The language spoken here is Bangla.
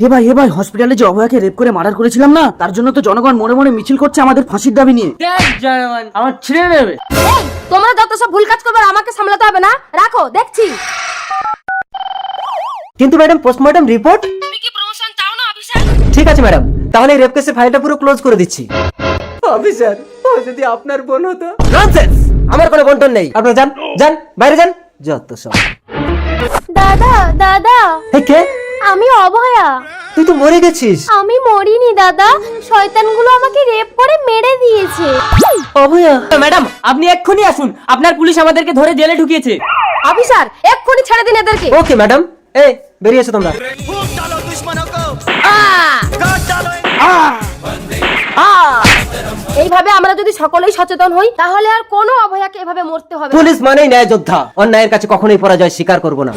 এ ভাই হসপিটালে যে অভয়াকে রেপ করে মার্ডার করেছিলাম না, তার জন্য তো জনগণ মনে মনে মিছিল করছে আমাদের ফাঁসির দাবি নিয়ে। দেখ জনগণ আমার ছিঁড়ে নেবে। এই, তোমরা যত সব ভুল কাজ করবে আর আমাকে সামলাতে হবে না, রাখো দেখছি। কিন্তু ম্যাডাম পোস্টমর্টম রিপোর্ট। তুমি কি প্রমোশন চাও না অফিসার? ঠিক আছে ম্যাডাম, তাহলে রেপ কেসের ফাইলটা পুরো ক্লোজ করে দিচ্ছি। অফিসার, ও যদি আপনার বোন হতো। ননসেন্স, আমার কোনো বন্টন নেই। আপনারা যান যান, বাইরে যান, যত সব। দাদা দাদা, এই কে? আমি অভয়া। তুই তো মরে গেছিস। আমি মরিনি দাদা, শয়তানগুলো আমাকে রেপ করে মেরে দিয়েছে। অভয়া, ম্যাডাম আপনি এক্ষুনি আসুন, আপনার পুলিশ আমাদেরকে ধরে জেলে ঢুকিয়েছে। অফিসার এক্ষুনি ছেড়ে দিন এদেরকে। ওকে ম্যাডাম, এই বেরিয়ে এসো তোমরা। এইভাবে আমরা যদি সকলেই সচেতন হই তাহলে আর কোনো অভয়াকে এভাবে মরতে হবে না। পুলিশ মানেই ন্যায় যোদ্ধা, অন্যায়ের কাছে কখনোই পরাজয় স্বীকার করবো না।